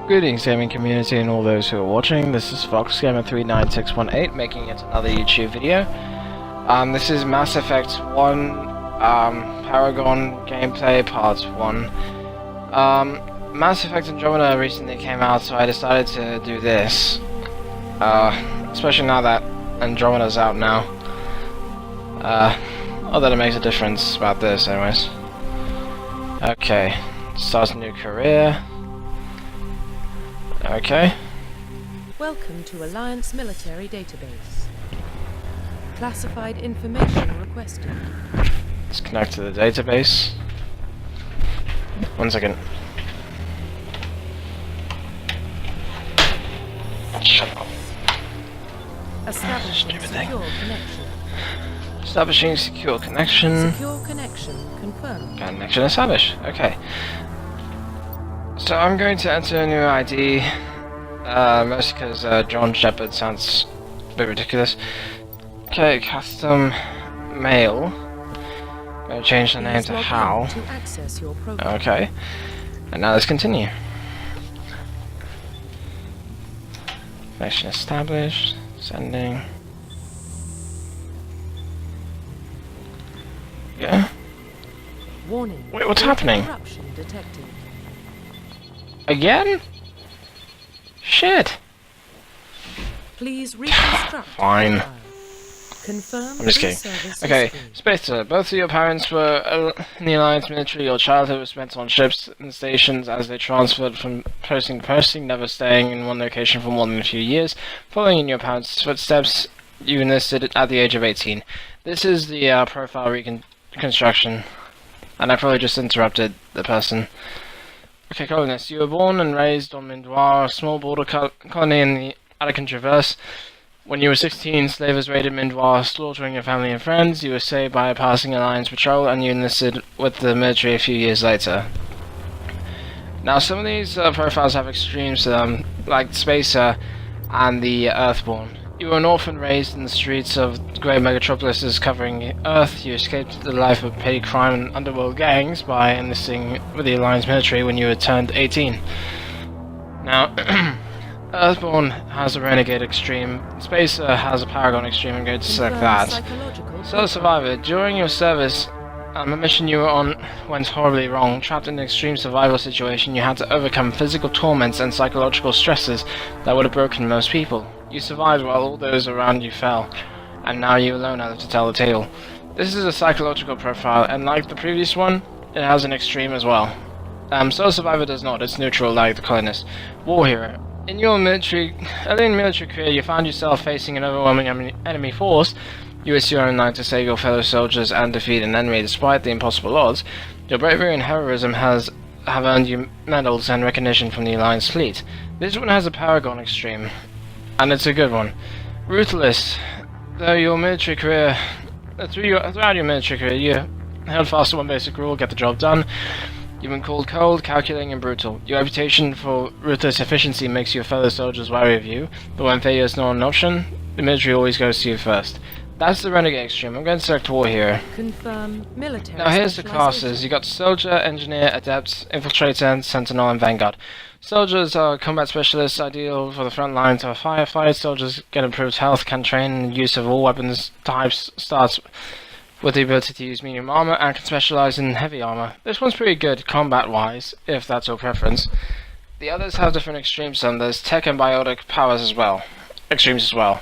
Greetings gaming community and all those who are watching. This is FoxGamer39618 making yet another YouTube video. This is Mass Effect 1 Paragon gameplay part 1. Mass Effect Andromeda recently came out, so I decided to do this. Especially now that Andromeda's out now. Not that it makes a difference about this anyways. Okay, start a new career. Okay. Welcome to Alliance Military Database. Classified information requested. Let's connect to the database. 1 second. Shut up. Establishing secure connection. Establishing secure connection. Secure connection confirmed. Connection established. Okay. So I'm going to enter a new ID, mostly because John Shepard sounds a bit ridiculous. Okay, custom mail. I'm going to change the name to Hal. To access your program. Okay. And now let's continue. Connection established. Sending. Yeah. Warning. Wait, what's happening? Corruption detected. Again? Shit. Please reconstruct. Fine. Confirm. I'm just kidding. Okay, Spectre, both of your parents were in the Alliance military. Your childhood was spent on ships and stations as they transferred from posting to posting, never staying in one location for more than a few years. Following in your parents' footsteps, you enlisted at the age of 18. This is the profile reconstruction. And I probably just interrupted the person. Okay, colonist, you were born and raised on Mindoir, a small border colony in the Attican Traverse. When you were 16, slavers raided Mindoir, slaughtering your family and friends. You were saved by a passing Alliance patrol, and you enlisted with the military a few years later. Now, some of these profiles have extremes to them, like Spacer and the Earthborn. You were an orphan raised in the streets of great megatropolises covering Earth. You escaped the life of petty crime and underworld gangs by enlisting with the Alliance military when you had turned 18. Now, Earthborn has a Renegade Extreme, Spacer has a Paragon Extreme. I'm going to select that. So, Survivor, during your service, a mission you were on went horribly wrong. Trapped in an extreme survival situation, you had to overcome physical torments and psychological stresses that would have broken most people. You survived while all those around you fell, and now you alone have to tell the tale. This is a psychological profile, and like the previous one, it has an extreme as well. Soul Survivor does not, it's neutral like the colonist. War Hero. In your early military career, you found yourself facing an overwhelming enemy force. You risked your own life to save your fellow soldiers and defeat an enemy despite the impossible odds. Your bravery and heroism have earned you medals and recognition from the Alliance fleet. This one has a Paragon Extreme. And it's a good one. Ruthless. Though your military career, throughout your military career, you held fast to one basic rule: get the job done. You've been called cold, calculating, and brutal. Your reputation for ruthless efficiency makes your fellow soldiers wary of you, but when failure is not an option, the military always goes to you first. That's the Renegade Extreme. I'm going to select War Hero. Confirm military. Now here's the classes. You got Soldier, Engineer, Adept, Infiltrator, Sentinel, and Vanguard. Soldiers are combat specialists, ideal for the front lines or firefight. Soldiers get improved health, can train in the use of all weapons types, starts with the ability to use medium armor, and can specialize in heavy armor. This one's pretty good combat-wise, if that's your preference. The others have different extremes, and there's tech and biotic powers as well. Extremes as well.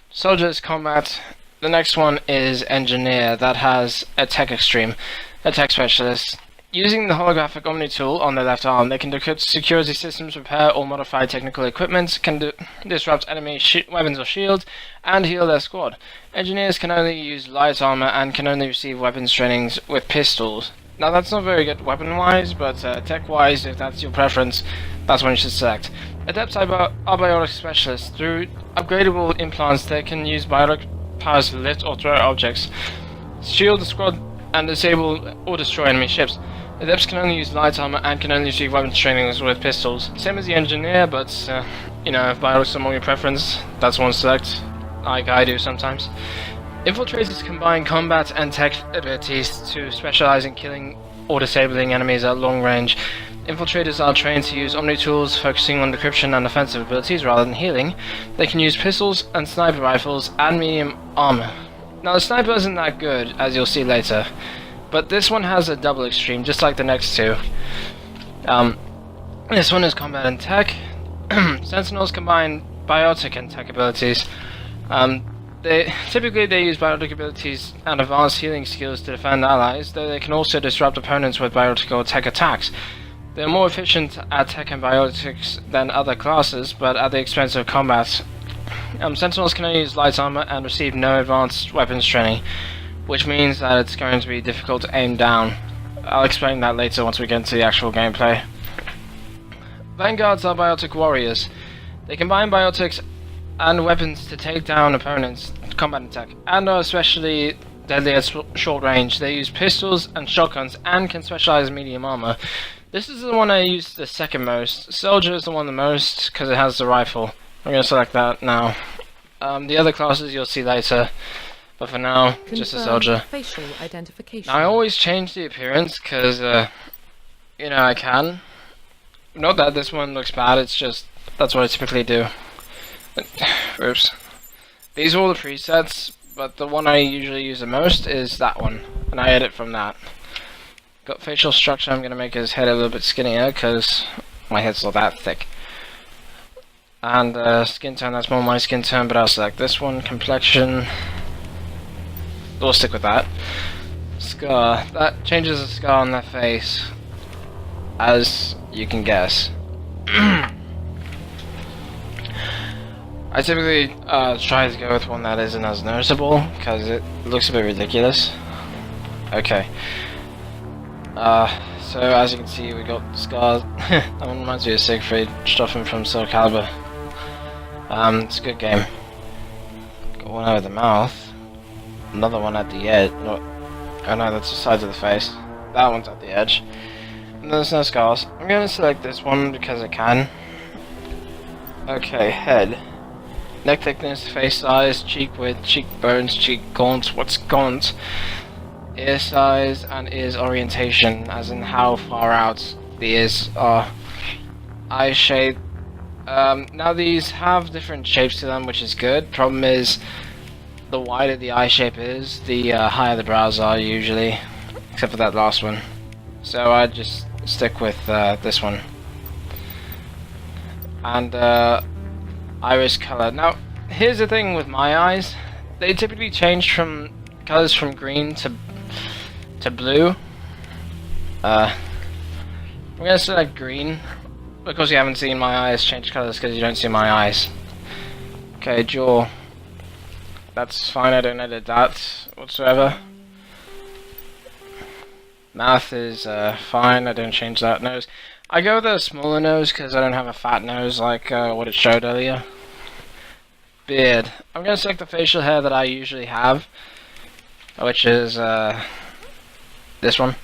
Soldiers, combat. The next one is Engineer, that has a tech extreme, a tech specialist. Using the holographic Omni tool on their left arm, they can decrypt security systems, repair or modify technical equipment, can disrupt enemy weapons or shields, and heal their squad. Engineers can only use light armor and can only receive weapons trainings with pistols. Now that's not very good weapon-wise, but tech-wise, if that's your preference, that's one you should select. Adepts are biotic specialists. Through upgradable implants, they can use biotic powers to lift or throw objects, shield the squad, and disable or destroy enemy ships. Adepts can only use light armor and can only receive weapons trainings with pistols. Same as the Engineer, but you know, if biotics are more your preference, that's one to select, like I do sometimes. Infiltrators combine combat and tech abilities to specialize in killing or disabling enemies at long range. infiltrators are trained to use Omni tools, focusing on decryption and offensive abilities rather than healing. They can use pistols and sniper rifles and medium armor. Now the sniper isn't that good, as you'll see later, but this one has a double extreme, just like the next two. This one is combat and tech. Sentinels combine biotic and tech abilities. Typically they use biotic abilities and advanced healing skills to defend allies, though they can also disrupt opponents with biotic or tech attacks. They are more efficient at tech and biotics than other classes, but at the expense of combat. Sentinels can only use light armor and receive no advanced weapons training, which means that it's going to be difficult to aim down. I'll explain that later once we get into the actual gameplay. Vanguards are biotic warriors. They combine biotics and weapons to take down opponents, combat attack, and are especially deadly at short range. They use pistols and shotguns and can specialize in medium armor. This is the one I use the second most. Soldier is the one the most because it has the rifle. I'm going to select that now. The other classes you'll see later, but for now, just a soldier. Facial identification. Now, I always change the appearance because, you know, I can. Not that this one looks bad, it's just, that's what I typically do. Oops. These are all the presets, but the one I usually use the most is that one, and I edit from that. Got facial structure. I'm going to make his head a little bit skinnier because my head's not that thick. And skin tone, that's more my skin tone, but I'll select this one. Complexion, we'll stick with that. Scar, that changes the scar on their face, as you can guess. I typically try to go with one that isn't as noticeable, because it looks a bit ridiculous. Okay. So as you can see, we got scars. That one reminds me of Siegfried, stuffing from Soul Calibur. It's a good game. Got one over the mouth. Another one at the edge. No, oh no, that's the sides of the face. That one's at the edge. And there's no scars. I'm going to select this one because I can. Okay, head. Neck thickness, face size, cheek width, cheekbones, cheek gaunt. What's gaunt? Ear size and ears orientation, as in how far out the ears are. Eye shape. Now these have different shapes to them, which is good. Problem is, the wider the eye shape is, the higher the brows are usually, except for that last one. So I just stick with this one. And iris color. Now, here's the thing with my eyes. They typically change from colors from green to blue. I'm gonna select green because you haven't seen my eyes change colors because you don't see my eyes. Okay, jaw. That's fine, I don't edit that whatsoever. Mouth is fine, I don't change that. Nose. I go with a smaller nose because I don't have a fat nose like what it showed earlier. Beard. I'm going to select the facial hair that I usually have, which is this one.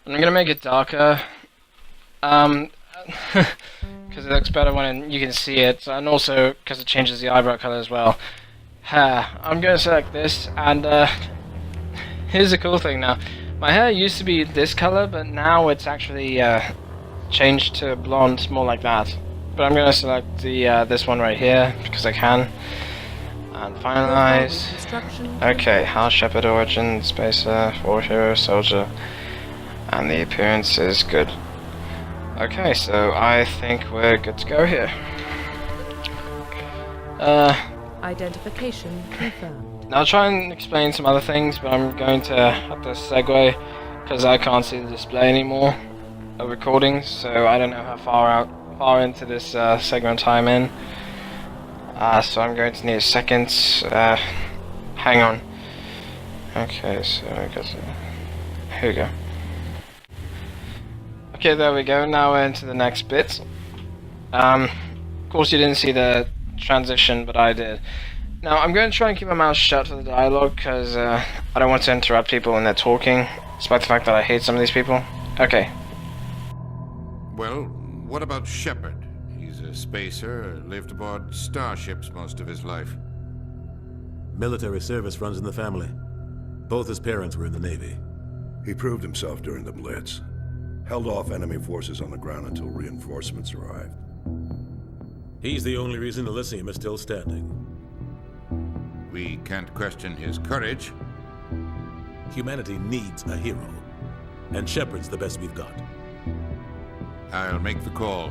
And I'm going to make it darker because it looks better when you can see it, and also because it changes the eyebrow color as well. Hair. I'm going to select this, and here's the cool thing now. My hair used to be this color, but now it's actually changed to blonde, more like that. But I'm going to select the this one right here because I can, and finalize. Okay, House Shepard origin, spacer, war hero, soldier, and the appearance is good. Okay, so I think we're good to go here. Identification confirmed. Now I'll try and explain some other things, but I'm going to have to segue because I can't see the display anymore of recordings, so I don't know how far into this segment I'm in. So I'm going to need a second. Hang on. Okay, so I guess here we go. Okay, there we go. Now we're into the next bit. Of course, you didn't see the transition, but I did. Now I'm going to try and keep my mouth shut for the dialogue because I don't want to interrupt people when they're talking, despite the fact that I hate some of these people. Okay. Well, what about Shepard? He's a spacer, lived aboard starships most of his life. Military service runs in the family. Both his parents were in the Navy. He proved himself during the Blitz. Held off enemy forces on the ground until reinforcements arrived. He's the only reason Elysium is still standing. We can't question his courage. Humanity needs a hero. And Shepard's the best we've got. I'll make the call.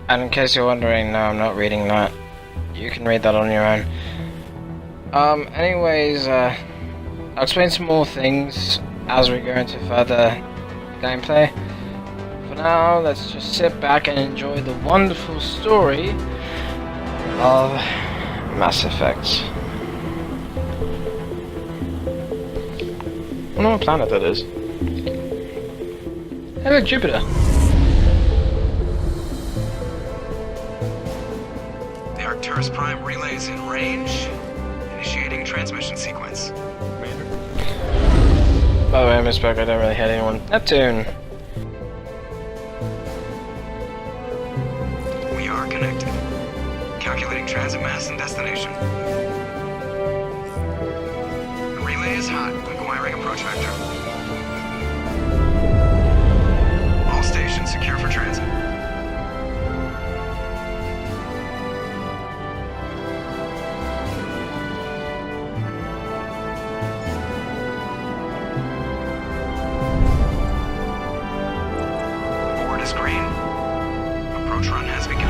And in case you're wondering, no, I'm not reading that. You can read that on your own. Anyways, I'll explain some more things as we go into further gameplay. For now, let's just sit back and enjoy the wonderful story of Mass Effect. I don't know what planet that is. Hello, Jupiter. The Arcturus Prime relays in range. Initiating transmission sequence. Commander. By the way, I misspoke. I don't really hit anyone. Neptune. We are connected. Calculating transit mass and destination. The relay is hot. Acquiring approach vector. All stations secure for transit. Board is green. Approach run has begun.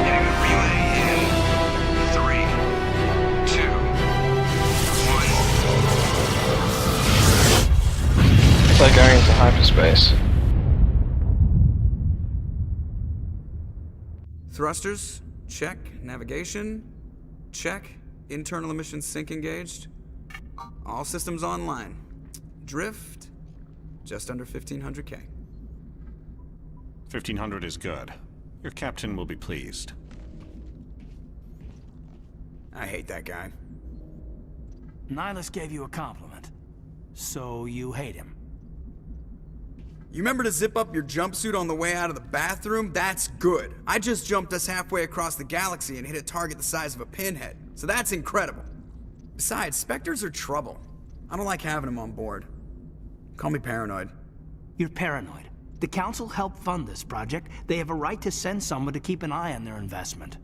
Hitting the relay in 3, 2, 1. It's like going into hyperspace. Thrusters, check. Navigation, check. Internal emissions sync engaged. All systems online. Drift, just under 1500K. 1500 is good. Your captain will be pleased. I hate that guy. Nihilus gave you a compliment. So you hate him. You remember to zip up your jumpsuit on the way out of the bathroom? That's good. I just jumped us halfway across the galaxy and hit a target the size of a pinhead. So that's incredible. Besides, Spectres are trouble. I don't like having them on board. Call me paranoid. You're paranoid. The Council helped fund this project. They have a right to send someone to keep an eye on their investment.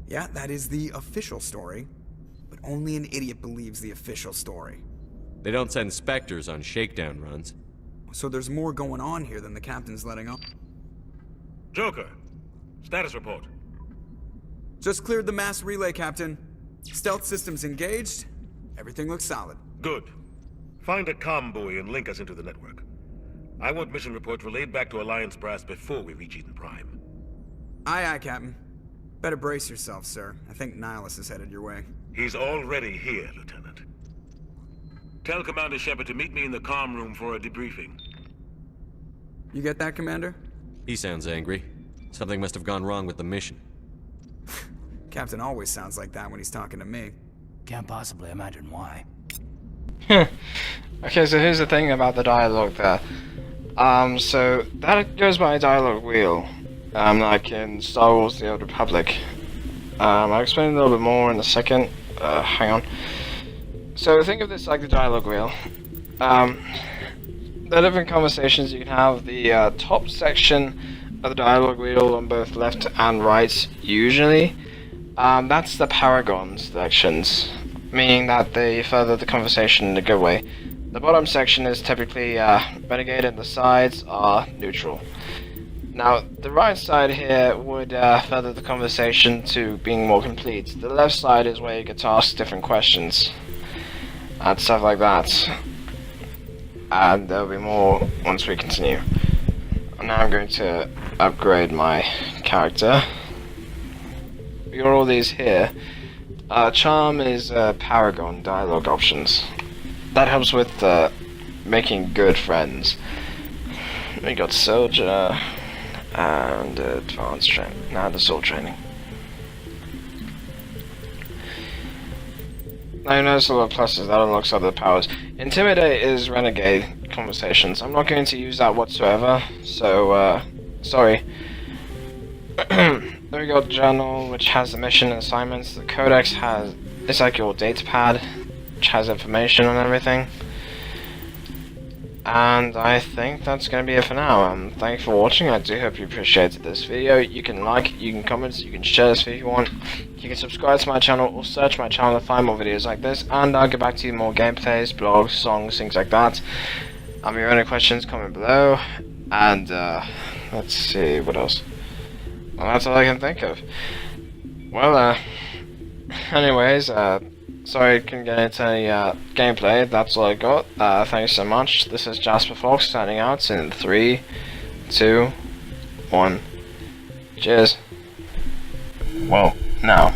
Yeah, that is the official story. But only an idiot believes the official story. They don't send Spectres on shakedown runs. So there's more going on here than the captain's letting on. Joker, status report. Just cleared the mass relay, Captain. Stealth systems engaged. Everything looks solid. Good. Find a comm buoy and link us into the network. I want mission reports relayed back to Alliance brass before we reach Eden Prime. Aye, aye, Captain. Better brace yourself, sir. I think Nihilus is headed your way. He's already here, Lieutenant. Tell Commander Shepard to meet me in the comm room for a debriefing. You get that, Commander? He sounds angry. Something must have gone wrong with the mission. Captain always sounds like that when he's talking to me. Can't possibly imagine why. Okay, so here's the thing about the dialogue there. So that goes by a dialogue wheel, like in Star Wars: The Old Republic. I'll explain a little bit more in a second. Hang on. So think of this like the dialogue wheel. There are different conversations you can have. The top section of the dialogue wheel on both left and right, usually, that's the Paragon sections, meaning that they further the conversation in a good way. The bottom section is typically renegade and the sides are neutral. Now, the right side here would further the conversation to being more complete. The left side is where you get to ask different questions and stuff like that. And there'll be more once we continue. Now I'm going to upgrade my character. We got all these here. Charm is Paragon dialogue options. That helps with making good friends. We got Soldier and Advanced Training. Now the Soul Training. Now you notice a lot of pluses, that unlocks other powers. Intimidate is Renegade, conversations. I'm not going to use that whatsoever, so, sorry. Then we got journal, which has the mission and assignments. The codex it's like your data pad, which has information on everything. And I think that's going to be it for now. Thanks for watching. I do hope you appreciated this video. You can like, you can comment, you can share this video if you want. You can subscribe to my channel or search my channel to find more videos like this. And I'll get back to you more gameplays, blogs, songs, things like that. If you have any questions, comment below. And let's see, what else? Well, that's all I can think of. Well, anyways, sorry I couldn't get into any gameplay. That's all I got. Thanks so much. This is Jasper Fox signing out in 3, 2, 1. Cheers. Well, now.